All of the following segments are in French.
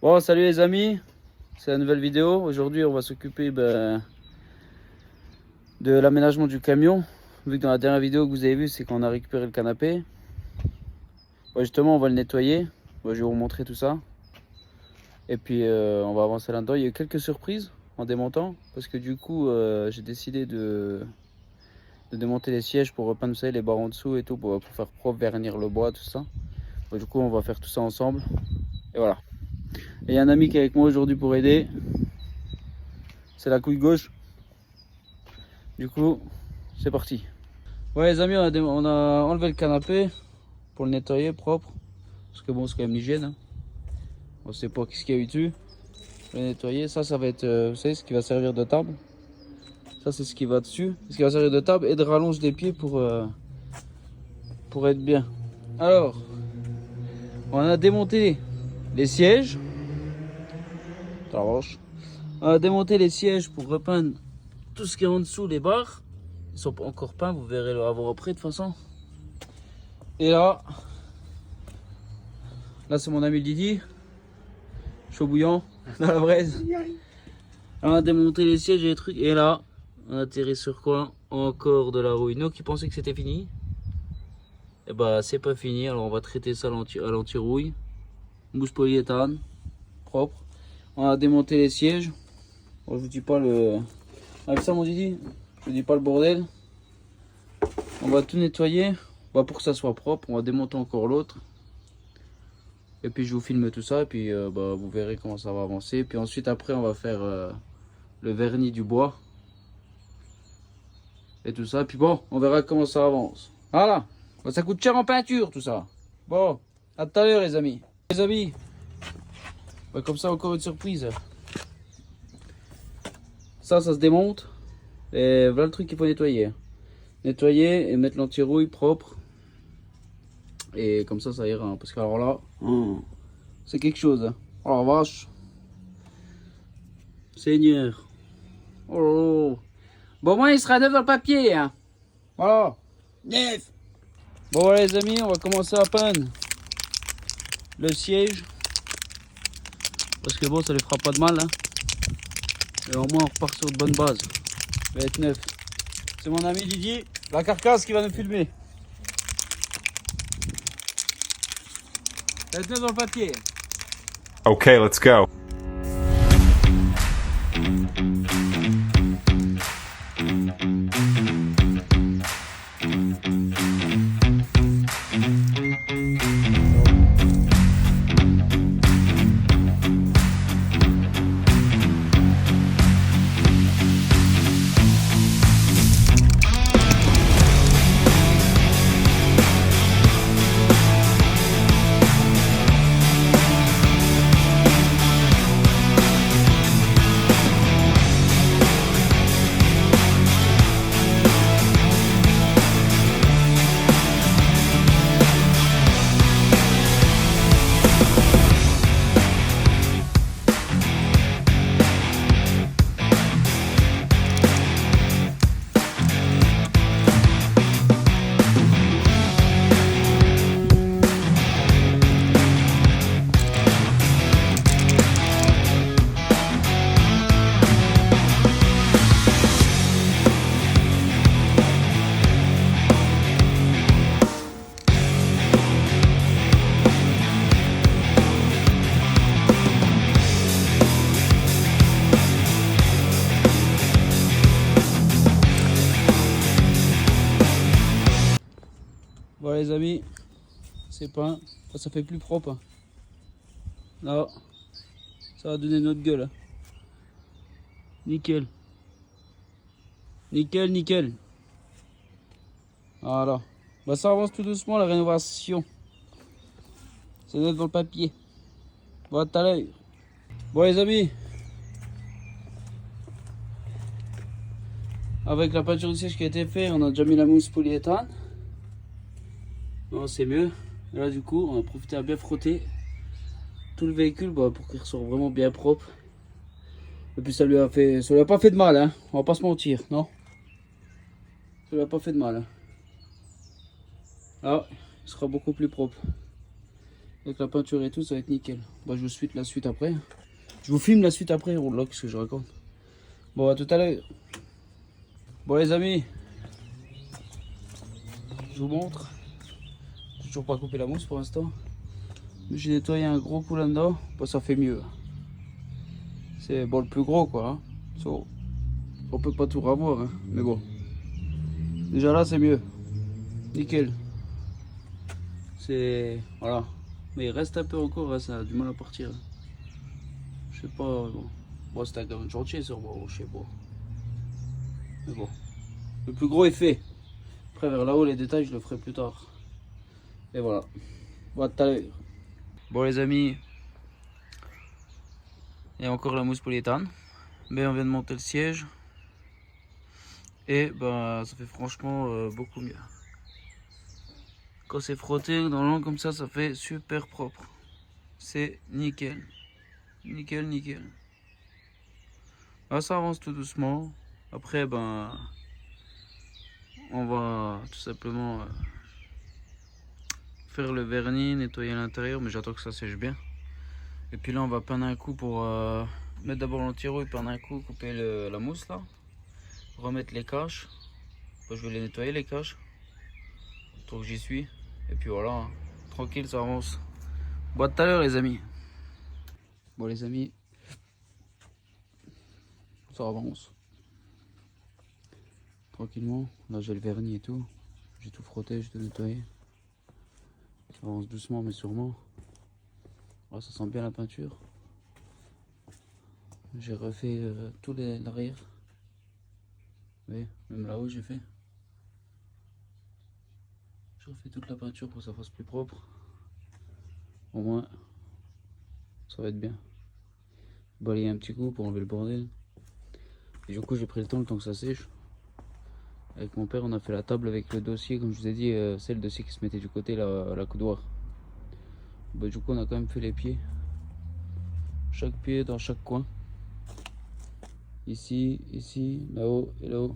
Bon, salut les amis, c'est la nouvelle vidéo. Aujourd'hui, on va s'occuper de l'aménagement du camion. Vu que dans la dernière vidéo que vous avez vue, c'est qu'on a récupéré le canapé. Bon, justement, on va le nettoyer. Bon, je vais vous montrer tout ça. Et puis, on va avancer là-dedans. Il y a eu quelques surprises en démontant. Parce que du coup, j'ai décidé de démonter les sièges pour repeindre, vous savez, les barres en dessous et tout. Pour faire propre, vernir le bois, tout ça. Bon, du coup, on va faire tout ça ensemble. Et voilà. Et il y a un ami qui est avec moi aujourd'hui pour aider. C'est la couille gauche. Du coup, c'est parti. Ouais les amis, on a enlevé le canapé pour le nettoyer propre. Parce que bon, c'est quand même l'hygiène. Hein. On sait pas ce qu'il y a eu dessus. Le nettoyer, ça va être, vous savez, ce qui va servir de table. Ça c'est ce qui va dessus. Ce qui va servir de table et de rallonge des pieds pour être bien. Alors, on a démonté les sièges. On a démonté les sièges pour repeindre tout ce qui est en dessous, les barres. Ils sont pas encore peints, vous verrez le avoir après de toute façon. Et là c'est mon ami Didi, chaud bouillant, dans la braise. On a démonté les sièges et les trucs. Et là, on a atterri sur quoi? Encore de la rouille. Nous qui pensaient que c'était fini, et bah c'est pas fini. Alors on va traiter ça à l'anti-rouille. Mousse polyéthane, propre. On a démonté les sièges. Bon, je vous dis pas le... Avec ça mon Didi, je vous dis pas le bordel. On va tout nettoyer. Bah, pour que ça soit propre, on va démonter encore l'autre. Et puis je vous filme tout ça et puis bah, vous verrez comment ça va avancer. Puis ensuite après on va faire le vernis du bois. Et tout ça. Puis bon, on verra comment ça avance. Voilà. Bah, ça coûte cher en peinture tout ça. Bon, à tout à l'heure les amis. Les amis. Bah, comme ça encore une surprise. Ça se démonte. Et voilà le truc qu'il faut nettoyer. Nettoyer et mettre l'anti-rouille propre. Et comme ça ira. Hein, parce que alors là, c'est quelque chose. Hein. Oh la vache. Seigneur. Oh. Bon, moi il sera neuf dans le papier. Hein. Voilà. Neuf. Bon voilà les amis, on va commencer à peindre le siège. Parce que bon, ça ne fera pas de mal. Hein. Et au moins on repart sur de bonnes bases. Ça va être neuf. C'est mon ami Didier, la carcasse qui va nous filmer. Ça va être neuf dans le papier. Ok, let's go. Voilà les amis, c'est peint, ça fait plus propre. Là, ça va donner notre gueule. Nickel. Nickel, nickel. Voilà. Bah, ça avance tout doucement la rénovation. C'est net dans le papier. Voilà tout à l'heure. Bon les amis. Avec la peinture du siège qui a été faite, on a déjà mis la mousse polyéthane. Bon, c'est mieux. Et là du coup, on a profité à bien frotter tout le véhicule pour qu'il ressorte vraiment bien propre. Et puis ça lui a pas fait de mal, hein. On va pas se mentir, non? Ça lui a pas fait de mal. Hein. Là, il sera beaucoup plus propre. Avec la peinture et tout, ça va être nickel. Bon, je vous suite la suite après. Je vous filme la suite après, là, qu'est-ce que je raconte. Bon, à tout à l'heure. Bon, les amis, je vous montre. J'ai toujours pas coupé la mousse pour l'instant. J'ai nettoyé un gros coup là-dedans. Bon, ça fait mieux. C'est bon, le plus gros, quoi. Hein. So, on peut pas tout revoir, hein. Mais bon. Déjà là, c'est mieux. Nickel. C'est... Voilà. Mais il reste un peu encore, hein, ça a du mal à partir. Je sais pas... Bon, c'est un gamin de chantier, sur moi, je sais pas. Mais bon. Le plus gros est fait. Après, vers là-haut, les détails, je le ferai plus tard. Et voilà. Bon, à tout à l'heure. Bon, les amis. Il y a encore la mousse polyéthane. Mais on vient de monter le siège. Et ben, ça fait franchement beaucoup mieux. Quand c'est frotté dans l'angle comme ça fait super propre. C'est nickel. Nickel, nickel. Là, ça avance tout doucement. Après, ben, on va tout simplement faire le vernis, nettoyer l'intérieur, mais j'attends que ça sèche bien. Et puis là, on va peindre un coup pour mettre d'abord l'anti-rouille, peindre un coup, couper la mousse là, remettre les caches. Bon, je vais les nettoyer les caches, tant que j'y suis. Et puis voilà, hein. Tranquille, ça avance. Bon, à tout à l'heure, les amis. Bon, les amis, ça avance. Tranquillement, là j'ai le vernis et tout. J'ai tout frotté, j'ai tout nettoyé. Ça avance doucement mais sûrement. Oh, ça sent bien la peinture. J'ai refait tout l'arrière. Vous voyez, même là-haut j'ai fait. Je refais toute la peinture pour que ça fasse plus propre. Au moins, ça va être bien. Balayer un petit coup pour enlever le bordel. Et du coup j'ai pris le temps que ça sèche. Avec mon père on a fait la table avec le dossier, comme je vous ai dit, c'est le dossier qui se mettait du côté, la coudoir. Bah, du coup on a quand même fait les pieds. Chaque pied dans chaque coin. Ici, ici, là-haut et là-haut.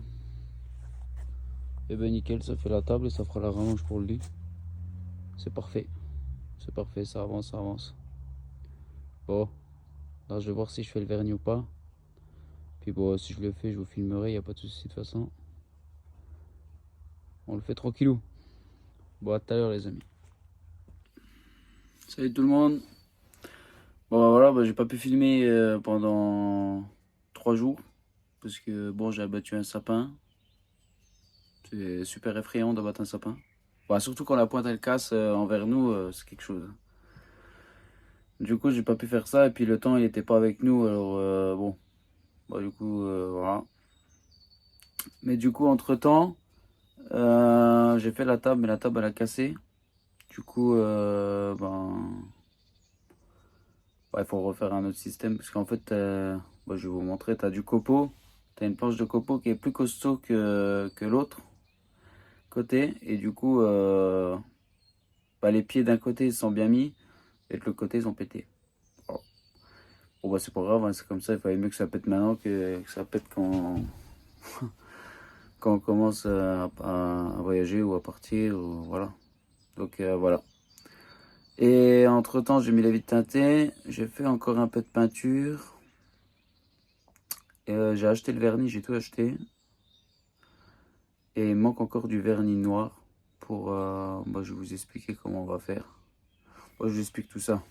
Et ben nickel, ça fait la table et ça fera la rallonge pour le lit. C'est parfait. C'est parfait, ça avance, ça avance. Bon, là je vais voir si je fais le vernis ou pas. Puis bon, si je le fais, je vous filmerai, il n'y a pas de souci de toute façon. On le fait tranquillou. Bon, à tout à l'heure les amis. Salut tout le monde. Bon bah, voilà, bah, j'ai pas pu filmer pendant 3 jours. Parce que bon, j'ai abattu un sapin. C'est super effrayant d'abattre un sapin. Bah, surtout quand la pointe elle casse envers nous, c'est quelque chose. Du coup, j'ai pas pu faire ça. Et puis le temps il était pas avec nous. Alors bon. Bah, du coup, voilà. Mais du coup, entre temps, j'ai fait la table, mais la table elle a cassé. Du coup, il faut refaire un autre système. Parce qu'en fait, bah, je vais vous montrer. Tu as du copeau. Tu as une planche de copeau qui est plus costaud que l'autre côté. Et du coup, bah, les pieds d'un côté ils sont bien mis. Et de l'autre côté, ils ont pété. Voilà. Bon, bah, c'est pas grave, hein, c'est comme ça. Il fallait mieux que ça pète maintenant que ça pète quand, quand on commence à voyager ou à partir. Ou, voilà. Donc, voilà. Et entre temps, j'ai mis la vitre teintée. J'ai fait encore un peu de peinture. J'ai acheté le vernis, j'ai tout acheté. Et il manque encore du vernis noir. Pour, bah, je vais vous expliquer comment on va faire. Moi, je vous explique tout ça.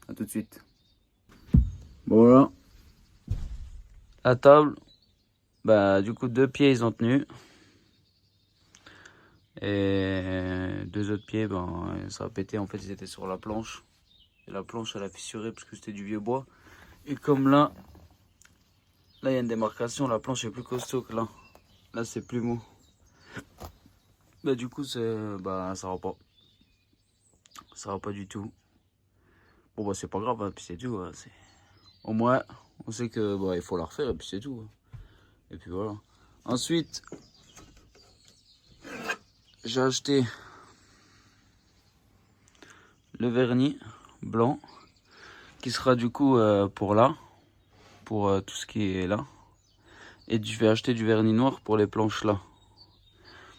A tout de suite. Bon, voilà. La table. Bah, du coup, 2 pieds, ils ont tenu. Et 2 autres pieds, ben, ça a pété. En fait, ils étaient sur la planche. Et la planche, elle a fissuré parce que c'était du vieux bois. Et comme là, il y a une démarcation. La planche est plus costaud que là. Là, c'est plus mou. Bah, du coup, bah, ça va pas. Ça va pas du tout. Bon, bah, c'est pas grave, hein, puis c'est tout. Hein, au moins, on sait que bah, il faut la refaire et puis c'est tout. Hein. Et puis voilà. Ensuite, j'ai acheté le vernis blanc qui sera du coup pour là, pour tout ce qui est là. Et je vais acheter du vernis noir pour les planches là.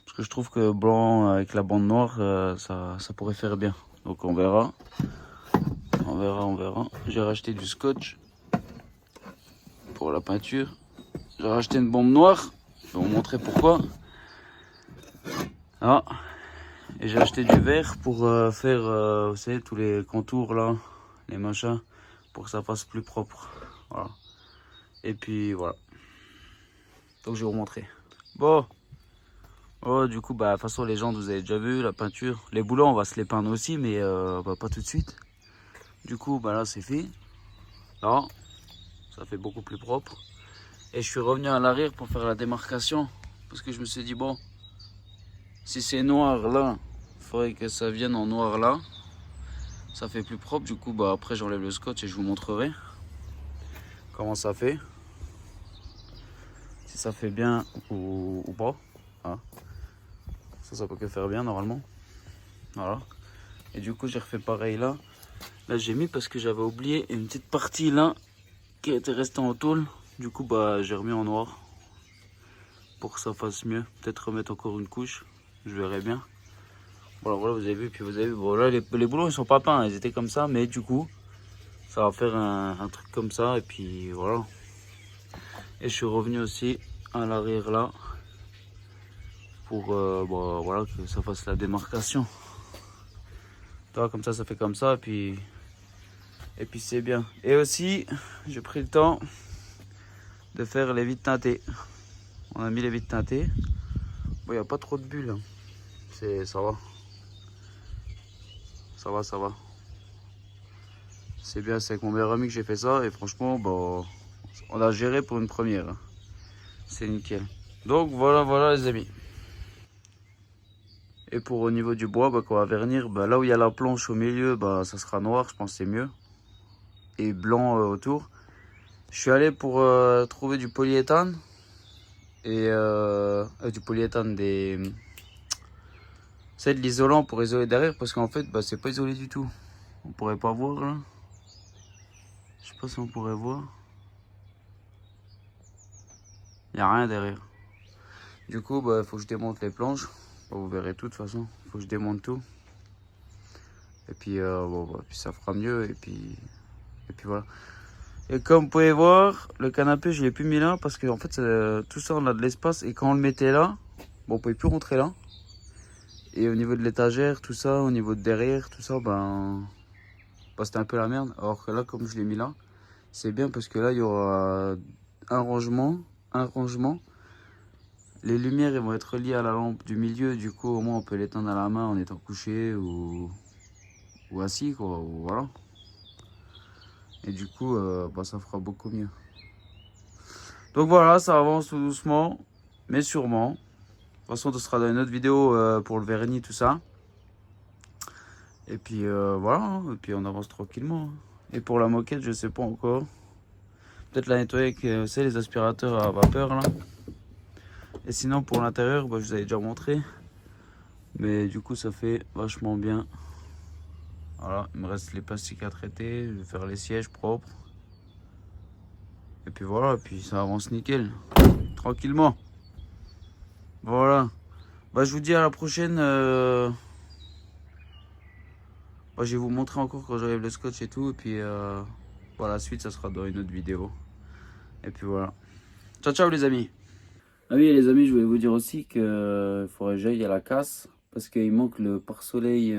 Parce que je trouve que blanc avec la bande noire, ça pourrait faire bien. Donc on verra. On verra. J'ai racheté du scotch pour la peinture. J'ai racheté une bombe noire. Je vais vous montrer pourquoi. Ah. Et j'ai acheté du verre pour faire, vous savez, tous les contours là, les machins, pour que ça fasse plus propre. Voilà. Et puis voilà. Donc je vais vous montrer. Bon. Oh, du coup, bah, de toute façon, les jantes, vous avez déjà vu, la peinture. Les boulons, on va se les peindre aussi, mais bah, pas tout de suite. Du coup, bah, là, c'est fait. Là, ça fait beaucoup plus propre. Et je suis revenu à l'arrière pour faire la démarcation. Parce que je me suis dit, bon, si c'est noir là, il faudrait que ça vienne en noir là. Ça fait plus propre. Du coup, bah, après, j'enlève le scotch et je vous montrerai comment ça fait. Si ça fait bien ou pas. Voilà. Ça peut que faire bien normalement. Voilà. Et du coup, j'ai refait pareil là. Là, j'ai mis parce que j'avais oublié une petite partie là qui était restée en tôle. Du coup, bah, j'ai remis en noir pour que ça fasse mieux. Peut-être remettre encore une couche. Je verrai bien. Voilà, voilà, vous avez vu. Puis vous avez vu, bon, là, les boulons, ils sont pas peints. Ils étaient comme ça. Mais du coup, ça va faire un truc comme ça. Et puis voilà. Et je suis revenu aussi à l'arrière là. Pour bah, voilà, que ça fasse la démarcation. Comme ça fait comme ça. Et puis c'est bien. Et aussi, j'ai pris le temps de faire les vitres teintées. On a mis les vitres teintées. Bon, il n'y a pas trop de bulles. Hein. Ça va. Ça va. C'est bien, c'est avec mon meilleur ami que j'ai fait ça. Et franchement, bah, on a géré pour une première. Hein. C'est nickel. Donc voilà les amis. Et pour au niveau du bois, bah, qu'on va vernir, bah, là où il y a la planche au milieu, bah, ça sera noir, je pense que c'est mieux. Et blanc autour. Je suis allé pour trouver du polyéthane. Et du polyéthane, c'est de l'isolant pour isoler derrière. Parce qu'en fait, bah, c'est pas isolé du tout. On pourrait pas voir là. Je sais pas si on pourrait voir. Il n'y a rien derrière. Du coup, bah, faut que je démonte les planches. Vous verrez tout de toute façon. Il faut que je démonte tout. Et puis, bon, bah, puis ça fera mieux. Et puis voilà. Et comme vous pouvez voir, le canapé, je l'ai plus mis là. Parce qu'en fait, tout ça, on a de l'espace. Et quand on le mettait là, bon, on pouvait plus rentrer là. Et au niveau de l'étagère, tout ça, au niveau de derrière, tout ça, bah, c'était un peu la merde. Alors que là, comme je l'ai mis là, c'est bien parce que là, il y aura un rangement. Les lumières elles vont être liées à la lampe du milieu, du coup au moins on peut l'éteindre à la main en étant couché ou assis quoi, ou voilà. Et du coup bah, ça fera beaucoup mieux. Donc voilà, ça avance tout doucement, mais sûrement. De toute façon, ce sera dans une autre vidéo pour le vernis, tout ça. Et puis voilà, et puis on avance tranquillement. Et pour la moquette, je sais pas encore. Peut-être la nettoyer avec les aspirateurs à vapeur là. Et sinon pour l'intérieur, bah, je vous avais déjà montré. Mais du coup ça fait vachement bien. Voilà, il me reste les plastiques à traiter. Je vais faire les sièges propres. Et puis voilà, et puis ça avance nickel. Tranquillement. Voilà. Bah, je vous dis à la prochaine. Bah, je vais vous montrer encore quand j'arrive le scotch et tout. Et puis voilà, la suite ça sera dans une autre vidéo. Et puis voilà. Ciao ciao les amis. Ah oui les amis, je voulais vous dire aussi qu'il faudrait que j'aille à la casse. Parce qu'il manque le pare-soleil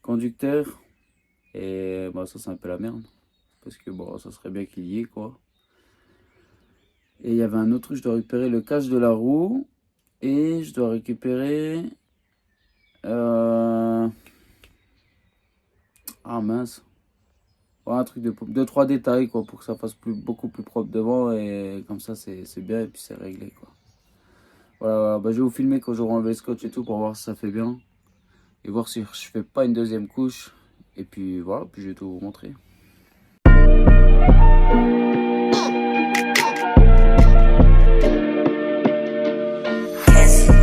conducteur. Et bah, ça c'est un peu la merde. Parce que bon, ça serait bien qu'il y ait quoi. Et il y avait un autre truc, je dois récupérer le cache de la roue. Et je dois récupérer... Ah mince. Ouais, un truc de 2-3 détails quoi, pour que ça fasse beaucoup plus propre devant. Et comme ça c'est bien et puis c'est réglé quoi. Voilà, bah, je vais vous filmer quand j'aurai enlevé le scotch et tout pour voir si ça fait bien. Et voir si je fais pas une deuxième couche. Et puis voilà, puis je vais tout vous montrer. Yes.